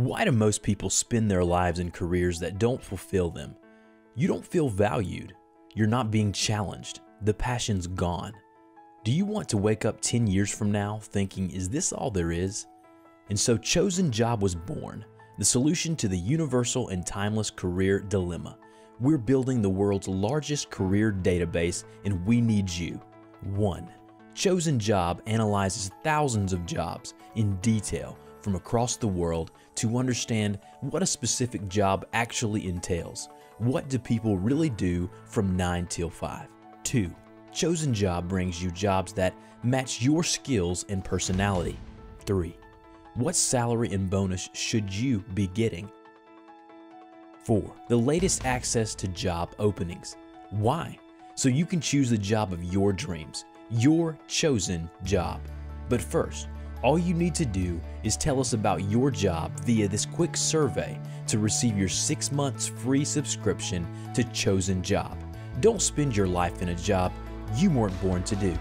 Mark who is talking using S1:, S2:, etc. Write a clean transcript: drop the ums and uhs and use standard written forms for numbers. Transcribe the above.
S1: Why do most people spend their lives in careers that don't fulfill them? You don't feel valued. You're not being challenged. The passion's gone. Do you want to wake up 10 years from now thinking, is this all there is? And so Chosen Job was born, the solution to the universal and timeless career dilemma. We're building the world's largest career database, and we need you. 1. Chosen Job analyzes thousands of jobs in detail from across the world to understand what a specific job actually entails. What do people really do from 9 till 5? 2. Chosen Job brings you jobs that match your skills and personality. 3. What salary and bonus should you be getting? 4. The latest access to job openings. Why? So you can choose the job of your dreams, your chosen job. But first, all you need to do is tell us about your job via this quick survey to receive your 6 months free subscription to Chosen Job. Don't spend your life in a job you weren't born to do.